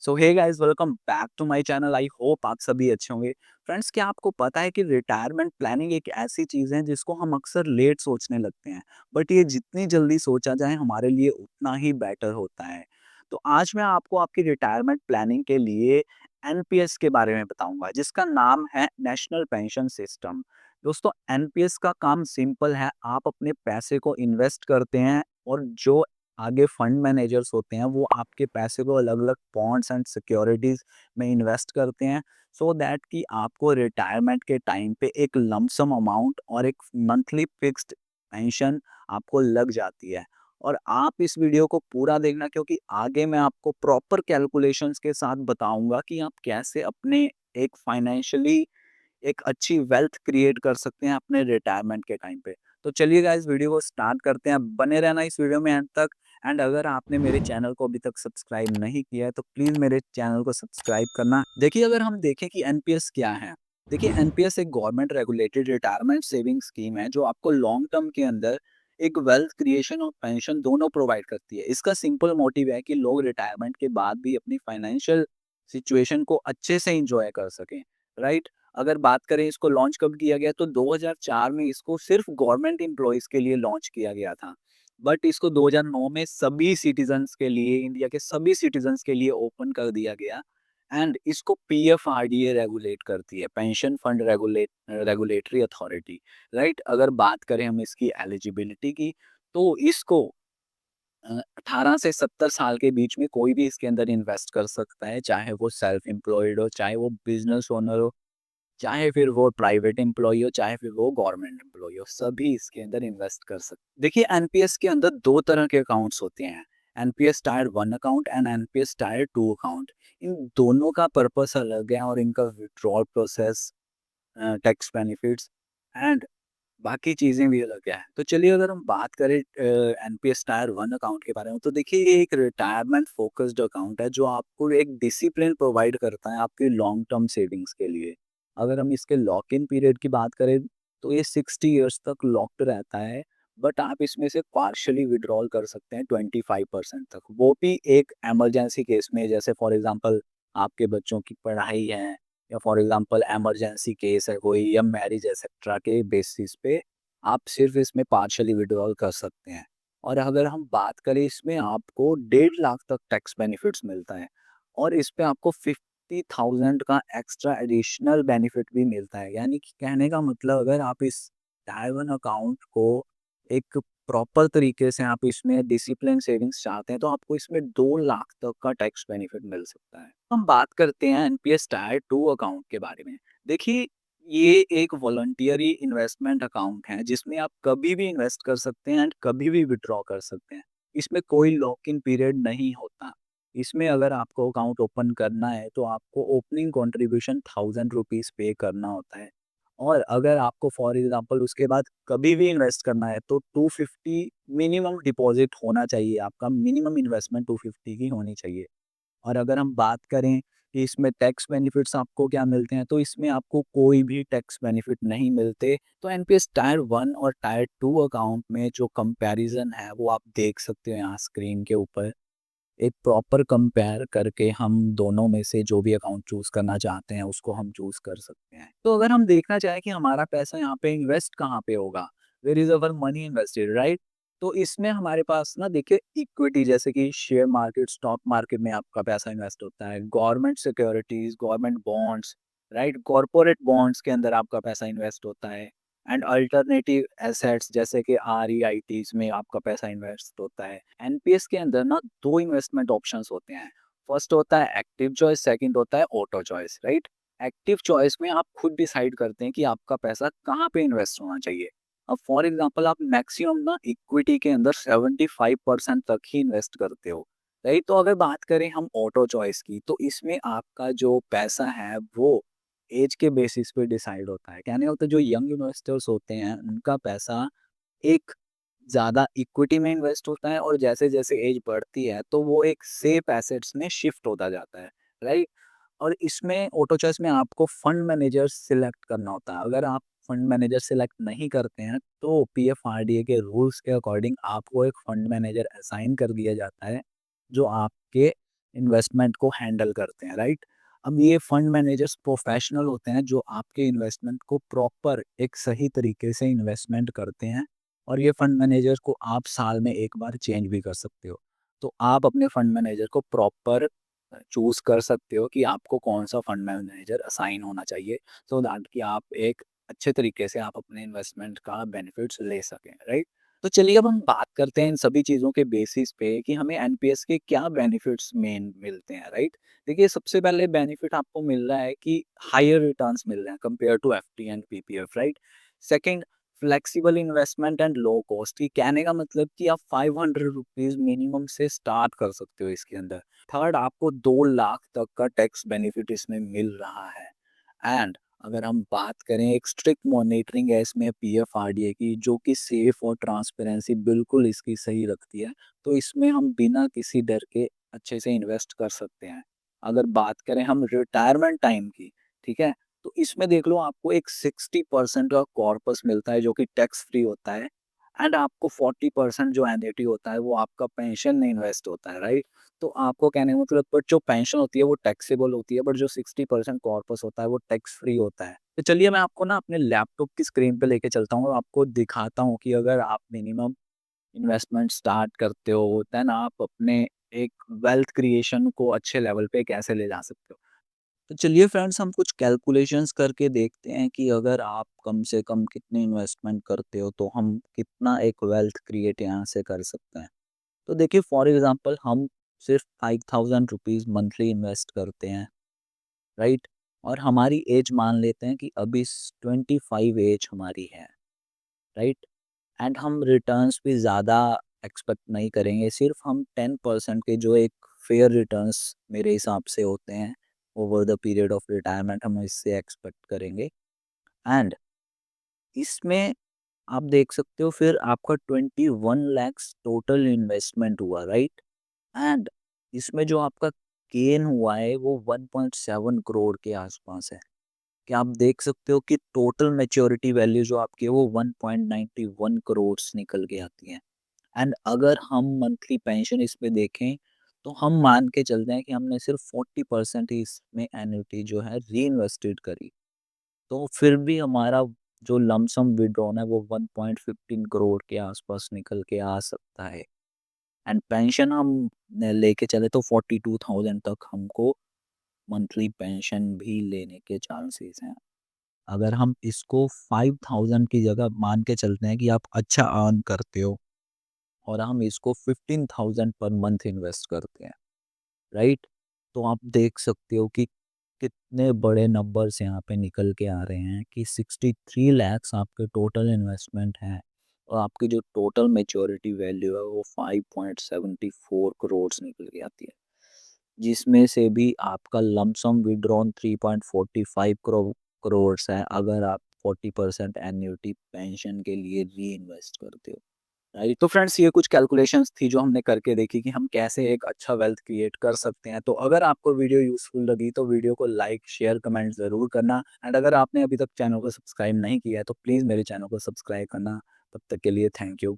So hey guys, welcome back to my channel. I hope आप सभी अच्छे होंगे। फ्रेंड्स, क्या आपको पता है कि रिटायरमेंट प्लानिंग एक ऐसी चीज़ है जिसको हम अक्सर लेट सोचने लगते हैं, बट ये जितनी जल्दी सोचा जाए हमारे लिए उतना ही बेटर होता है। तो आज मैं आपको आपकी रिटायरमेंट प्लानिंग के लिए एनपीएस के बारे में बताऊंगा, जिसका नाम है नेशनल पेंशन सिस्टम। दोस्तों, एनपीएस का काम सिंपल है। आप अपने पैसे को इन्वेस्ट करते हैं और जो आगे फंड मैनेजर्स होते हैं वो आपके पैसे को अलग-अलग बॉन्ड्स एंड सिक्योरिटीज़ में इन्वेस्ट करते हैं, सो दैट कि आपको रिटायरमेंट के टाइम पे एक लमसम अमाउंट और एक मंथली फिक्स्ड पेंशन आपको लग जाती है। और आप इस वीडियो को पूरा देखना, क्योंकि आगे मैं आपको प्रॉपर कैलकुलेशंस के साथ बताऊंगा कि आप कैसे अपने एक फाइनेंशियली एक अच्छी वेल्थ क्रिएट कर सकते हैं अपने रिटायरमेंट के टाइम पे। तो चलिए गाइस, वीडियो को स्टार्ट करते हैं। बने रहना इस वीडियो में एंड तक। एंड अगर आपने मेरे चैनल को अभी तक सब्सक्राइब नहीं किया है तो प्लीज़ मेरे चैनल को सब्सक्राइब करना। देखिए, अगर हम देखें कि एनपीएस क्या है। देखिए, एनपीएस एक government regulated retirement saving scheme है जो आपको लॉन्ग टर्म के अंदर एक वेल्थ क्रिएशन और पेंशन दोनों प्रोवाइड करती है। इसका सिंपल मोटिव है कि लोग रिटायरमेंट के बाद भी अपनी फाइनेंशियल सिचुएशन को अच्छे से एंजॉय कर सकें, राइट? अगर बात करें इसको लॉन्च कब किया गया, तो 2004 में इसको सिर्फ गवर्नमेंट एम्प्लॉइज़ के लिए लॉन्च किया गया था। बट इसको 2009 में सभी सिटीज़न्स के लिए, इंडिया के सभी सिटीज़न्स के लिए ओपन कर दिया गया। एंड इसको पीएफआरडीए रेगुलेट करती है, pension fund regulatory authority, right? अगर बात करें हम इसकी एलिजिबिलिटी की, तो इसको 18 से 70 साल के बीच में कोई भी इसके अंदर इन्वेस्ट कर सकता है, चाहे वो सेल्फ एम्प्लॉयड हो, चाहे वो बिज़नेस ओनर हो, चाहे फिर वो प्राइवेट एम्प्लॉयी हो, चाहे फिर वो गवर्नमेंट एम्प्लॉयी हो, सभी इसके अंदर इन्वेस्ट कर सकते। देखिए, एनपीएस के अंदर 2 तरह के अकाउंट्स होते हैं, NPS tier 1 account and NPS tier 2 account. इन दोनों का पर्पस अलग है और इनका withdrawal process, tax benefits and बाकी चीज़ें भी अलग है। तो चलिए, अगर हम बात करें एनपीएस टायर 1 अकाउंट के बारे में, तो देखिए ये एक रिटायरमेंट फ़ोकस्ड अकाउंट है जो आपको एक डिसिप्लिन प्रोवाइड करता है आपके लॉन्ग टर्म सेविंग्स के लिए। अगर हम इसके लॉक इन पीरियड की बात करें, तो ये 60 इयर्स तक लॉक्ड रहता है, बट आप इसमें से पार्शियली विथड्रॉल कर सकते हैं 25% तक। वो भी एक इमरजेंसी केस में, जैसे फॉर एग्ज़ाम्पल आपके बच्चों की पढ़ाई है, या फॉर एग्जांपल इमरजेंसी केस है कोई, या मैरिज एक्सेट्रा के बेसिस पे आप सिर्फ इसमें पार्शियली विड्रॉल कर सकते हैं। और अगर हम बात करें, इसमें आपको 1.5 लाख तक टैक्स बेनिफिट्स मिलता है और इस पे आपको 50,000 का एक्स्ट्रा एडिशनल बेनिफिट भी मिलता है। यानी कि कहने का मतलब, अगर आप इस डायवन अकाउंट को एक प्रॉपर तरीके से आप इसमें डिसिप्लिन सेविंग्स चाहते हैं, तो आपको इसमें 2 लाख तक का टैक्स बेनिफिट मिल सकता है। हम बात करते हैं एनपीएस टायर 2 अकाउंट के बारे में। देखिए, ये एक वॉलंटियरी इन्वेस्टमेंट अकाउंट है जिसमें आप कभी भी इन्वेस्ट कर सकते हैं एंड कभी भी विथड्रॉ कर सकते हैं। इसमें कोई लॉक इन पीरियड नहीं होता। इसमें अगर आपको अकाउंट ओपन करना है तो आपको ओपनिंग कंट्रीब्यूशन 1000 रुपीज़ पे करना होता है। और अगर आपको फॉर एग्जांपल उसके बाद कभी भी इन्वेस्ट करना है तो 250 मिनिमम डिपॉजिट होना चाहिए, आपका मिनिमम इन्वेस्टमेंट 250 की होनी चाहिए। और अगर हम बात करें कि इसमें टैक्स बेनिफिट्स आपको क्या मिलते हैं, तो इसमें आपको कोई भी टैक्स बेनिफिट नहीं मिलते। तो एनपीएस टायर 1 और टायर 2 अकाउंट में जो कंपैरिजन है वो आप देख सकते हो यहाँ स्क्रीन के ऊपर। एक प्रॉपर कंपेयर करके हम दोनों में से जो भी अकाउंट चूज़ करना चाहते हैं उसको हम चूज़ कर सकते हैं। तो अगर हम देखना चाहें कि हमारा पैसा यहाँ पे इन्वेस्ट कहाँ पे होगा, where is our money invested, right? तो इसमें हमारे पास ना, देखिए, इक्विटी जैसे कि शेयर मार्केट, स्टॉक मार्केट में आपका पैसा इन्वेस्ट होता है, government securities, government bonds, right? Corporate bonds के अंदर आपका पैसा इन्वेस्ट होता है एंड अल्टरनेटिव एसेट्स जैसे कि आरईआईटीज़ में आपका पैसा इन्वेस्ट होता है। एनपीएस के अंदर ना 2 इन्वेस्टमेंट ऑप्शंस होते हैं। फर्स्ट होता है एक्टिव चॉइस, सेकंड होता है auto choice, right? Active choice में आप खुद डिसाइड करते हैं कि आपका पैसा कहाँ पे इन्वेस्ट होना चाहिए। अब फॉर एग्जांपल आप मैक्सिमम ना इक्विटी के अंदर 75% तक ही इन्वेस्ट करते हो, राइट? तो अगर बात करें हम ऑटो चॉइस की, तो इसमें आपका जो पैसा है वो एज के बेसिस पे डिसाइड होता है। कहने का मतलब, जो यंग इन्वेस्टर्स होते हैं उनका पैसा एक ज़्यादा इक्विटी में इन्वेस्ट होता है और जैसे-जैसे एज बढ़ती है तो वो एक सेफ एसेट्स में शिफ्ट होता जाता है, राइट? और इसमें ऑटो चॉइस में आपको फंड मैनेजर सिलेक्ट करना होता है। अगर आप फंड मैनेजर सिलेक्ट नहीं करते हैं तो पीएफआरडीए के रूल्स के अकॉर्डिंग आपको एक फंड मैनेजर असाइन कर दिया जाता है, जो आपके इन्वेस्टमेंट को हैंडल करते हैं, राइट? अब ये फंड मैनेजर्स प्रोफेशनल होते हैं जो आपके इन्वेस्टमेंट को प्रॉपर एक सही तरीके से इन्वेस्टमेंट करते हैं और ये फंड मैनेजर को आप साल में एक बार चेंज भी कर सकते हो। तो आप अपने फंड मैनेजर को प्रॉपर चूज़ कर सकते हो कि आपको कौन-सा फंड मैनेजर असाइन होना चाहिए, सो दैट कि आप एक अच्छे तरीके से आप अपने इन्वेस्टमेंट का बेनिफिट्स ले सकें, राइट? तो चलिए अब हम बात करते हैं इन सभी चीज़ों के बेसिस पे कि हमें एनपीएस के क्या बेनिफिट्स मेन मिलते हैं, राइट? देखिए, सबसे पहले बेनिफिट आपको मिल रहा है कि हायर रिटर्न्स मिल रहे हैं compare to FD and PPF, right? Second, flexible investment and low cost, कि कहने का मतलब कि आप 500 रुपीज़ मिनिमम से स्टार्ट कर सकते हो इसके अंदर। थर्ड, आपको 2 लाख तक का टैक्स बेनिफिट इसमें मिल रहा है। एंड अगर हम बात करें, एक स्ट्रिक्ट मॉनिटरिंग है इसमें पीएफआरडीए की, जो कि सेफ और ट्रांसपेरेंसी बिल्कुल इसकी सही रखती है। तो इसमें हम बिना किसी डर के अच्छे से इन्वेस्ट कर सकते हैं। अगर बात करें हम रिटायरमेंट टाइम की, ठीक है? तो इसमें देख लो, आपको एक 60% का कॉर्पस मिलता है जो कि टैक्स फ्री होता है एंड आपको 40% जो एन्युटी होता है वो आपका पेंशन में इन्वेस्ट होता है, राइट? तो आपको कहने का मतलब, बट जो पेंशन होती है वो टैक्सेबल होती है, बट जो 60% कॉर्पस होता है वो टैक्स फ्री होता है। तो चलिए मैं आपको ना अपने लैपटॉप की स्क्रीन पे लेके चलता हूँ और आपको दिखाता हूँ कि अगर आप मिनिमम इन्वेस्टमेंट स्टार्ट करते हो, देन आप अपने एक वेल्थ क्रिएशन को अच्छे लेवल पे कैसे ले जा सकते हो। तो चलिए फ्रेंड्स, हम कुछ कैलकुलेशंस करके देखते हैं कि अगर आप कम से कम कितनी इन्वेस्टमेंट करते हो तो हम कितना एक वेल्थ क्रिएट यहाँ से कर सकते हैं। तो देखिए, फॉर एग्जांपल हम सिर्फ 5000 रुपीज़ मंथली इन्वेस्ट करते हैं, राइट? और हमारी एज मान लेते हैं कि अभी 25 एज हमारी है, राइट? एंड हम रिटर्न्स भी ज़्यादा एक्सपेक्ट नहीं करेंगे, सिर्फ हम 10% के जो एक फेयर रिटर्न्स मेरे हिसाब से होते हैं over the period of retirement, हम इससे एक्सपेक्ट करेंगे। एंड इसमें आप देख सकते हो, फिर आपका 21 लैक्स टोटल इन्वेस्टमेंट हुआ, राइट? एंड इसमें जो आपका गेन हुआ है वो 1.7 करोड़ के आसपास है। कि आप देख सकते हो कि टोटल मैच्योरिटी वैल्यू जो आपकी है वो 1.91 करोड़ निकल के आती है। एंड अगर हम मंथली पेंशन इसमें देखें, तो हम मान के चलते हैं कि हमने सिर्फ 40% ही इसमें एन्युटी जो है री इन्वेस्टेड करी, तो फिर भी हमारा जो लमसम विड्रॉन है वो 1.15 करोड़ के आसपास निकल के आ सकता है। एंड पेंशन हम लेके चले तो 42,000 तक हमको मंथली पेंशन भी लेने के चांसेस हैं। अगर हम इसको 5000 की जगह मान के चलते हैं कि आप अच्छा अर्न करते हो और हम इसको 15,000 पर मंथ इन्वेस्ट करते हैं, राइट? तो आप देख सकते हो कि कितने बड़े नंबर्स यहाँ पे निकल के आ रहे हैं कि 63 लैक्स आपके टोटल इन्वेस्टमेंट है और आपकी जो टोटल मैच्योरिटी वैल्यू है वो 5.74 करोड़ निकल के आती है, जिसमें से भी आपका लमसम विड्रॉन 3.45 करोड़ है अगर आप 40% एन्युटी पेंशन के लिए री इन्वेस्ट करते हो, राइट? तो फ्रेंड्स, ये कुछ कैलकुलेशंस थी जो हमने करके देखी कि हम कैसे एक अच्छा वेल्थ क्रिएट कर सकते हैं। तो अगर आपको वीडियो यूज़फुल लगी तो वीडियो को लाइक, शेयर, कमेंट ज़रूर करना एंड अगर आपने अभी तक चैनल को सब्सक्राइब नहीं किया है तो प्लीज़ मेरे चैनल को सब्सक्राइब करना। तब तक के लिए थैंक यू।